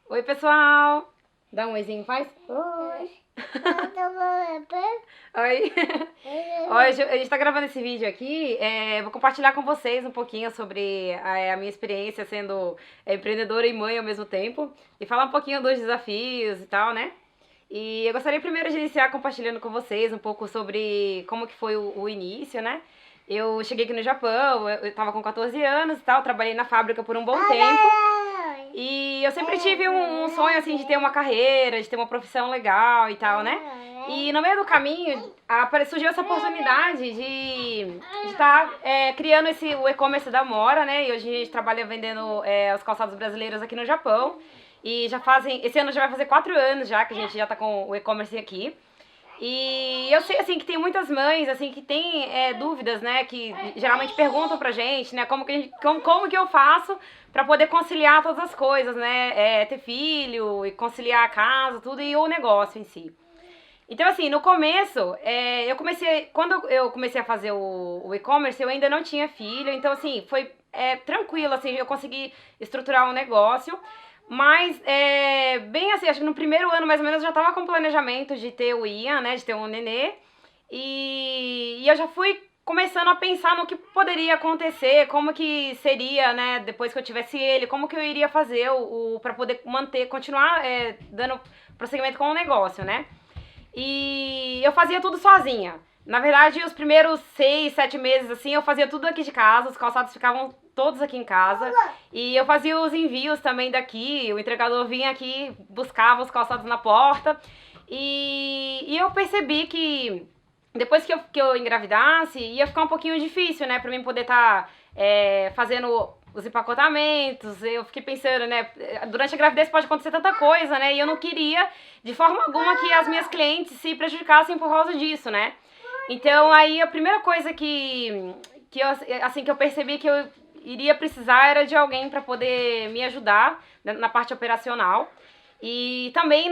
Oi, pessoal! Dá um oizinho, faz? Oi. Oi! Hoje a gente tá gravando esse vídeo aqui, vou compartilhar com vocês um pouquinho sobre a minha experiência sendo empreendedora e mãe ao mesmo tempo e falar um pouquinho dos desafios e tal, né? E eu gostaria primeiro de iniciar compartilhando com vocês um pouco sobre como que foi o início, né? Eu cheguei aqui no Japão, eu tava com 14 anos e tal, trabalhei na fábrica por um bom tempo. E eu sempre tive um sonho, assim, de ter uma carreira, de ter uma profissão legal e tal, né? E no meio do caminho, surgiu essa oportunidade de estar criando o e-commerce da Mora, né? E hoje a gente trabalha vendendo os calçados brasileiros aqui no Japão. E esse ano já vai fazer 4 anos já que a gente já tá com o e-commerce aqui. E eu sei, assim, que tem muitas mães, assim, que têm dúvidas, né, que geralmente perguntam pra gente, né, como que eu faço pra poder conciliar todas as coisas, né, ter filho e conciliar a casa, tudo, e o negócio em si. Então, assim, no começo, quando eu comecei a fazer o e-commerce, eu ainda não tinha filho, então, assim, foi tranquilo, assim, eu consegui estruturar um negócio, mas, bem assim, acho que no primeiro ano, mais ou menos, eu já tava com planejamento de ter o Ian, né, de ter um nenê, e eu já fui começando a pensar no que poderia acontecer, como que seria, né, depois que eu tivesse ele, como que eu iria fazer para poder continuar dando prosseguimento com o negócio, né. E eu fazia tudo sozinha. Na verdade, os primeiros 6, 7 meses, assim, eu fazia tudo aqui de casa, os calçados ficavam todos aqui em casa. E eu fazia os envios também daqui, o entregador vinha aqui, buscava os calçados na porta. E eu percebi que depois que eu engravidasse, ia ficar um pouquinho difícil, né, pra mim poder estar fazendo os empacotamentos. Eu fiquei pensando, né, durante a gravidez pode acontecer tanta coisa, né, e eu não queria de forma alguma que as minhas clientes se prejudicassem por causa disso, né. Então aí a primeira coisa que eu percebi que eu iria precisar era de alguém para poder me ajudar na parte operacional. E também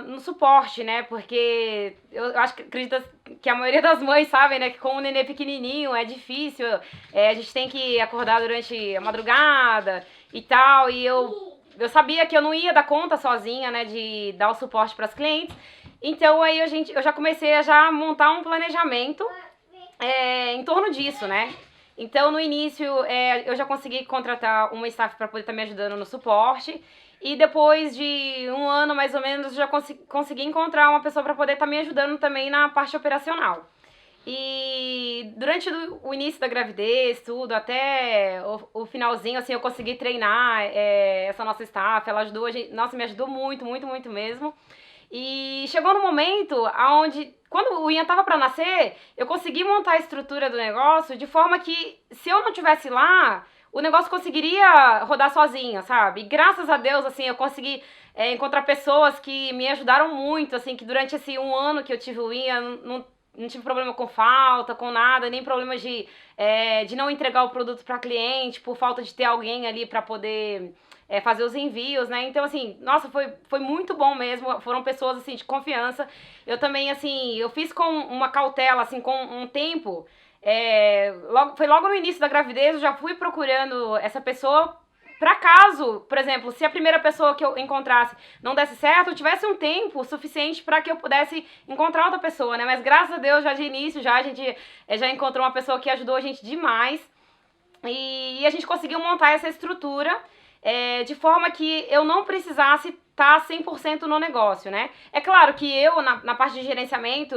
no suporte, né? Porque eu acho que acredito que a maioria das mães sabem, né? Que com um nenê pequenininho é difícil. A gente tem que acordar durante a madrugada e tal. E eu sabia que eu não ia dar conta sozinha, né? De dar o suporte para as clientes. Então aí eu já comecei a já montar um planejamento em torno disso, né? Então, no início, eu já consegui contratar uma staff para poder estar me ajudando no suporte. E depois de um ano, mais ou menos, eu já consegui encontrar uma pessoa para poder estar me ajudando também na parte operacional. E durante o início da gravidez, tudo, até o finalzinho, assim, eu consegui treinar essa nossa staff. Ela ajudou a gente, nossa, me ajudou muito, muito, muito mesmo. E chegou no momento onde, quando o Ian tava para nascer, eu consegui montar a estrutura do negócio de forma que, se eu não tivesse lá, o negócio conseguiria rodar sozinho, sabe? E graças a Deus, assim, eu consegui encontrar pessoas que me ajudaram muito, assim, que durante esse um ano que eu tive o Ian, não tive problema com falta, com nada, nem problema de não entregar o produto para cliente por falta de ter alguém ali para poder fazer os envios, né? Então, assim, nossa, foi muito bom mesmo. Foram pessoas, assim, de confiança. Eu também, assim, eu fiz com uma cautela, assim, com um tempo. Foi logo no início da gravidez, eu já fui procurando essa pessoa pra caso, por exemplo, se a primeira pessoa que eu encontrasse não desse certo, eu tivesse um tempo suficiente para que eu pudesse encontrar outra pessoa, né? Mas graças a Deus, já de início, a gente já encontrou uma pessoa que ajudou a gente demais. E a gente conseguiu montar essa estrutura de forma que eu não precisasse estar 100% no negócio, né? É claro que eu, na parte de gerenciamento,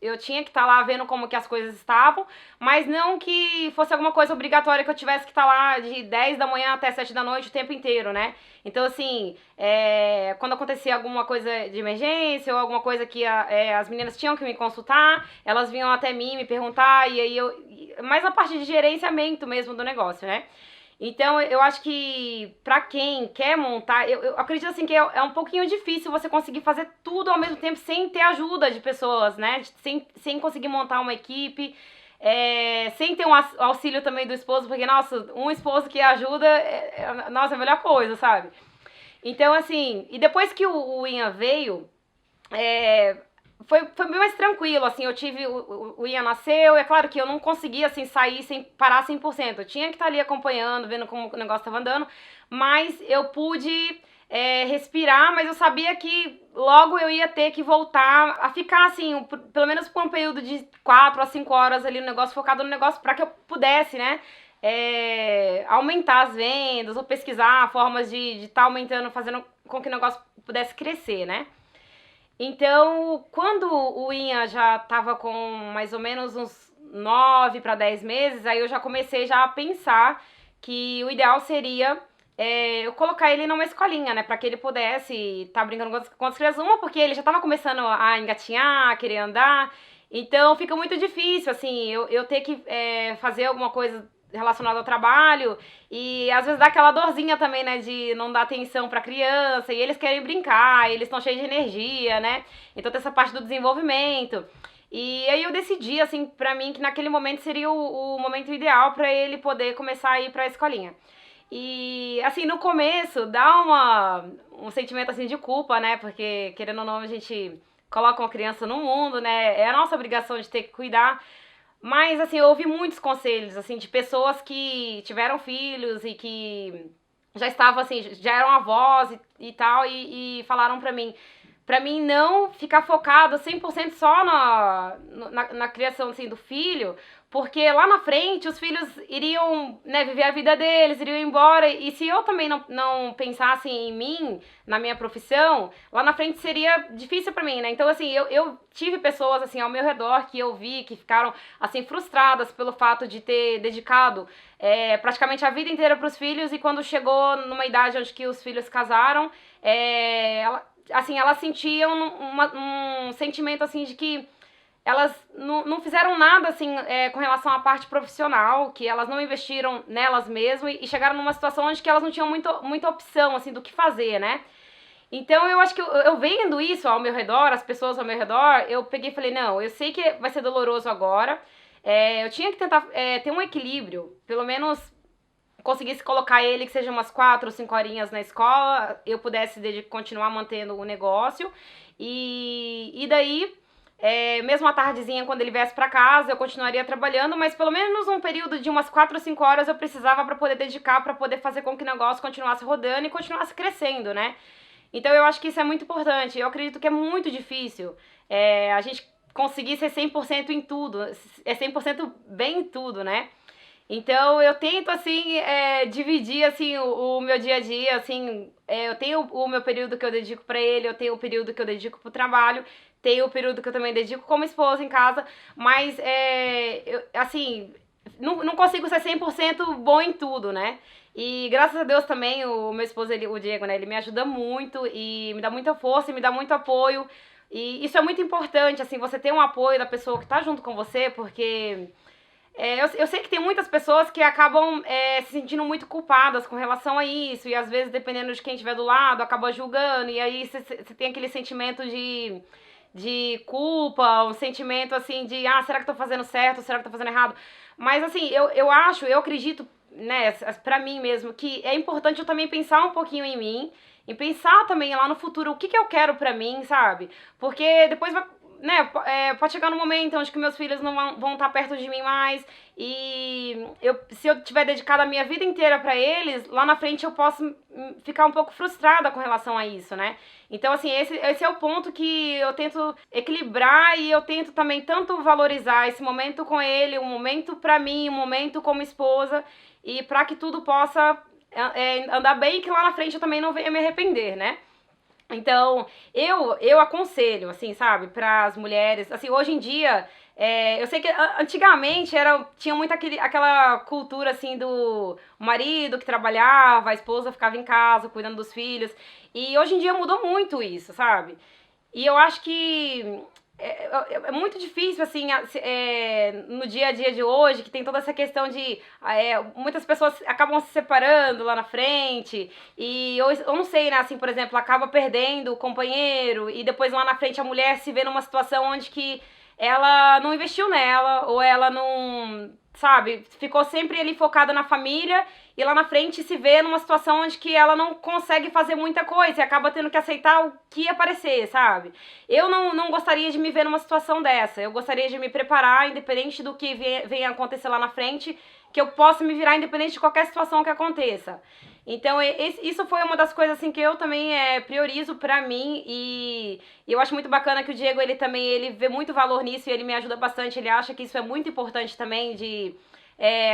eu tinha que estar lá vendo como que as coisas estavam, mas não que fosse alguma coisa obrigatória que eu tivesse que estar lá de 10 da manhã até 7 da noite o tempo inteiro, né? Então, assim, quando acontecia alguma coisa de emergência ou alguma coisa que as meninas tinham que me consultar, elas vinham até mim me perguntar, e aí mais a parte de gerenciamento mesmo do negócio, né? Então, eu acho que pra quem quer montar, eu acredito assim que é um pouquinho difícil você conseguir fazer tudo ao mesmo tempo sem ter ajuda de pessoas, né? Sem conseguir montar uma equipe, sem ter um auxílio também do esposo, porque, nossa, um esposo que ajuda, nossa, é a melhor coisa, sabe? Então, assim, e depois que o Ian veio, é, foi bem mais tranquilo, assim, eu tive, o Ian nasceu, é claro que eu não conseguia, assim, sair sem parar 100%, eu tinha que estar ali acompanhando, vendo como o negócio estava andando, mas eu pude respirar, mas eu sabia que logo eu ia ter que voltar a ficar assim, pelo menos por um período de 4 a 5 horas ali no negócio, focado no negócio, para que eu pudesse, né, aumentar as vendas ou pesquisar formas de estar aumentando, fazendo com que o negócio pudesse crescer, né. Então, quando o INHA já estava com mais ou menos uns 9 para 10 meses, aí eu já comecei já a pensar que o ideal seria eu colocar ele numa escolinha, né, para que ele pudesse estar brincando com as crianças. Uma, porque ele já estava começando a engatinhar, a querer andar, então fica muito difícil, assim, eu ter que fazer alguma coisa relacionada ao trabalho, e às vezes dá aquela dorzinha também, né, de não dar atenção pra criança, e eles querem brincar, eles estão cheios de energia, né, então tem essa parte do desenvolvimento. E aí eu decidi, assim, pra mim, que naquele momento seria o momento ideal pra ele poder começar a ir pra escolinha. E, assim, no começo dá um sentimento, assim, de culpa, né, porque, querendo ou não, a gente coloca uma criança no mundo, né, é a nossa obrigação de ter que cuidar. Mas, assim, eu ouvi muitos conselhos, assim, de pessoas que tiveram filhos e que já estavam, assim, já eram avós e tal, e falaram pra mim não ficar focado 100% só na criação, assim, do filho, porque lá na frente os filhos iriam, né, viver a vida deles, iriam embora, e se eu também não pensasse em mim, na minha profissão, lá na frente seria difícil pra mim, né? Então, assim, eu tive pessoas, assim, ao meu redor que eu vi que ficaram, assim, frustradas pelo fato de ter dedicado praticamente a vida inteira pros filhos, e quando chegou numa idade onde que os filhos casaram, elas sentiam um sentimento, assim, de que elas não fizeram nada, assim, com relação à parte profissional, que elas não investiram nelas mesmas, e chegaram numa situação onde que elas não tinham muita opção, assim, do que fazer, né? Então, eu acho que eu vendo isso ao meu redor, as pessoas ao meu redor, eu peguei e falei, não, eu sei que vai ser doloroso agora, eu tinha que tentar ter um equilíbrio, pelo menos conseguisse colocar ele, que seja umas 4 ou 5 horinhas na escola, eu pudesse continuar mantendo o negócio, e daí, mesmo à tardezinha, quando ele viesse pra casa, eu continuaria trabalhando, mas pelo menos um período de umas 4 ou 5 horas eu precisava pra poder dedicar, pra poder fazer com que o negócio continuasse rodando e continuasse crescendo, né? Então eu acho que isso é muito importante. Eu acredito que é muito difícil a gente conseguir ser 100% em tudo, 100% bem em tudo, né? Então eu tento, assim, dividir, assim, o meu dia a dia, assim, eu tenho o meu período que eu dedico pra ele, eu tenho o período que eu dedico pro trabalho, tenho o período que eu também dedico como esposa em casa, mas, assim, não consigo ser 100% bom em tudo, né? E graças a Deus também, o meu esposo, o Diego, né, ele me ajuda muito e me dá muita força e me dá muito apoio. E isso é muito importante, assim, você ter um apoio da pessoa que tá junto com você, porque eu sei que tem muitas pessoas que acabam se sentindo muito culpadas com relação a isso, e às vezes, dependendo de quem estiver do lado, acaba julgando, e aí você tem aquele sentimento de culpa, um sentimento assim de, será que eu tô fazendo certo, será que eu tô fazendo errado? Mas assim, eu acredito, né, pra mim mesmo, que é importante eu também pensar um pouquinho em mim, e pensar também lá no futuro o que eu quero pra mim, sabe? Porque depois vai, né, pode chegar num momento onde que meus filhos não vão estar perto de mim mais, e se eu tiver dedicado a minha vida inteira pra eles, lá na frente eu posso ficar um pouco frustrada com relação a isso, né? Então, assim, esse é o ponto que eu tento equilibrar, e eu tento também tanto valorizar esse momento com ele, um momento pra mim, um momento como esposa, e pra que tudo possa andar bem, que lá na frente eu também não venha me arrepender, né? Então, eu aconselho, assim, sabe, para as mulheres, assim, hoje em dia, eu sei que antigamente tinha muito aquela cultura, assim, do marido que trabalhava, a esposa ficava em casa cuidando dos filhos, e hoje em dia mudou muito isso, sabe? E eu acho que é muito difícil, assim, no dia a dia de hoje, que tem toda essa questão de muitas pessoas acabam se separando lá na frente, e eu não sei, né, assim, por exemplo, acaba perdendo o companheiro, e depois lá na frente a mulher se vê numa situação onde que ela não investiu nela, ou ela não, sabe, ficou sempre ali focada na família, e lá na frente se vê numa situação onde que ela não consegue fazer muita coisa e acaba tendo que aceitar o que aparecer, sabe? Eu não gostaria de me ver numa situação dessa. Eu gostaria de me preparar, independente do que venha acontecer lá na frente, que eu possa me virar independente de qualquer situação que aconteça. Então, isso foi uma das coisas assim que eu também priorizo pra mim e eu acho muito bacana que o Diego, ele também, ele vê muito valor nisso e ele me ajuda bastante, ele acha que isso é muito importante também de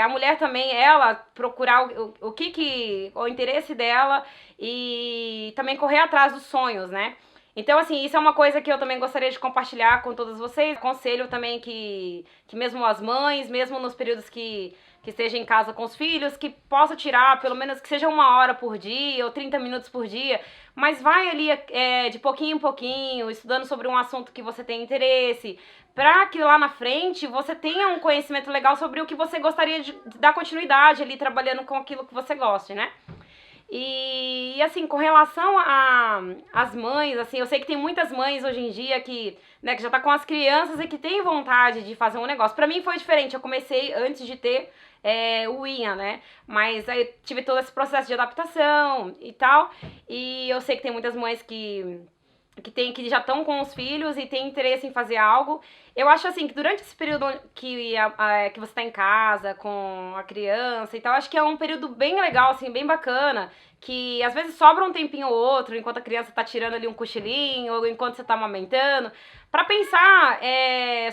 a mulher também, ela procurar o interesse dela e também correr atrás dos sonhos, né? Então, assim, isso é uma coisa que eu também gostaria de compartilhar com todos vocês. Aconselho também que mesmo as mães, mesmo nos períodos que esteja em casa com os filhos, que possa tirar, pelo menos que seja 1 hora por dia ou 30 minutos por dia, mas vai ali de pouquinho em pouquinho, estudando sobre um assunto que você tem interesse, para que lá na frente você tenha um conhecimento legal sobre o que você gostaria de dar continuidade ali, trabalhando com aquilo que você goste, né? E assim, com relação às mães, assim, eu sei que tem muitas mães hoje em dia que, né, que já tá com as crianças e que tem vontade de fazer um negócio. Pra mim foi diferente, eu comecei antes de ter o Ian, né, mas aí tive todo esse processo de adaptação e tal, e eu sei que tem muitas mães que já estão com os filhos e tem interesse em fazer algo. Eu acho assim que durante esse período que você está em casa com a criança e tal, acho que é um período bem legal, assim, bem bacana, que às vezes sobra um tempinho ou outro, enquanto a criança tá tirando ali um cochilinho, ou enquanto você tá amamentando, pra pensar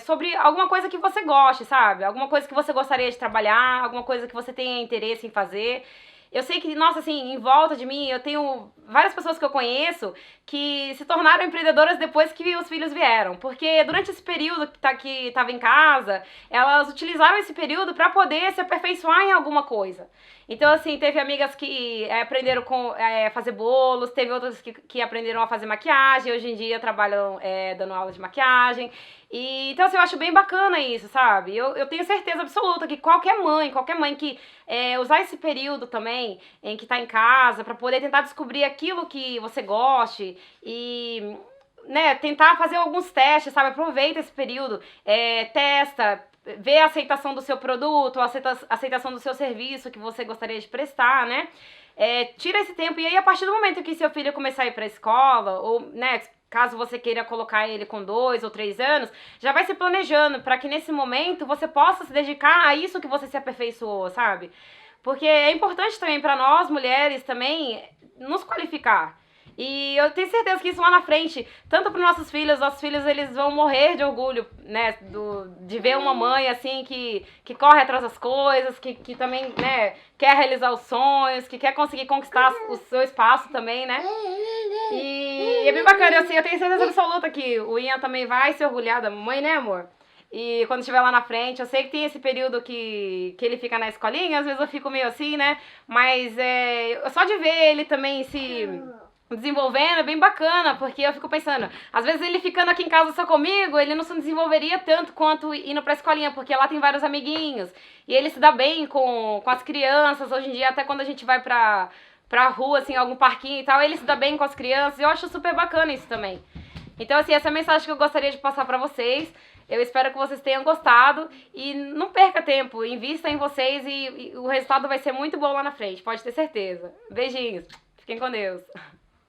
sobre alguma coisa que você goste, sabe? Alguma coisa que você gostaria de trabalhar, alguma coisa que você tenha interesse em fazer. Eu sei que, nossa, assim, em volta de mim, eu tenho várias pessoas que eu conheço que se tornaram empreendedoras depois que os filhos vieram. Porque durante esse período que tava em casa, elas utilizaram esse período para poder se aperfeiçoar em alguma coisa. Então, assim, teve amigas que aprenderam a fazer bolos, teve outras que aprenderam a fazer maquiagem, hoje em dia trabalham dando aula de maquiagem. E, então, assim, eu acho bem bacana isso, sabe? Eu tenho certeza absoluta que qualquer mãe que usar esse período também, em que tá em casa, pra poder tentar descobrir aquilo que você goste e, né, tentar fazer alguns testes, sabe? Aproveita esse período, testa, vê a aceitação do seu produto, a aceitação do seu serviço que você gostaria de prestar, né? Tira esse tempo e aí a partir do momento que seu filho começar a ir pra escola, ou, né, caso você queira colocar ele com 2 ou 3 anos, já vai se planejando para que nesse momento você possa se dedicar a isso que você se aperfeiçoou, sabe? Porque é importante também para nós, mulheres, também, nos qualificar. E eu tenho certeza que isso lá na frente, tanto para nossos filhos eles vão morrer de orgulho, né, de ver uma mãe assim que corre atrás das coisas, que também, né, quer realizar os sonhos, que quer conseguir conquistar o seu espaço também, né? E é bem bacana, eu tenho certeza absoluta que o Ian também vai se orgulhar da mamãe, né, amor? E quando estiver lá na frente, eu sei que tem esse período que ele fica na escolinha, às vezes eu fico meio assim, né? Mas só de ver ele também se desenvolvendo é bem bacana, porque eu fico pensando, às vezes ele ficando aqui em casa só comigo, ele não se desenvolveria tanto quanto indo pra escolinha, porque lá tem vários amiguinhos, e ele se dá bem com as crianças, hoje em dia até quando a gente vai pra rua, assim, algum parquinho e tal, ele se dá bem com as crianças, e eu acho super bacana isso também. Então, assim, essa é a mensagem que eu gostaria de passar pra vocês. Eu espero que vocês tenham gostado e não perca tempo, invista em vocês e o resultado vai ser muito bom lá na frente, pode ter certeza. Beijinhos, fiquem com Deus.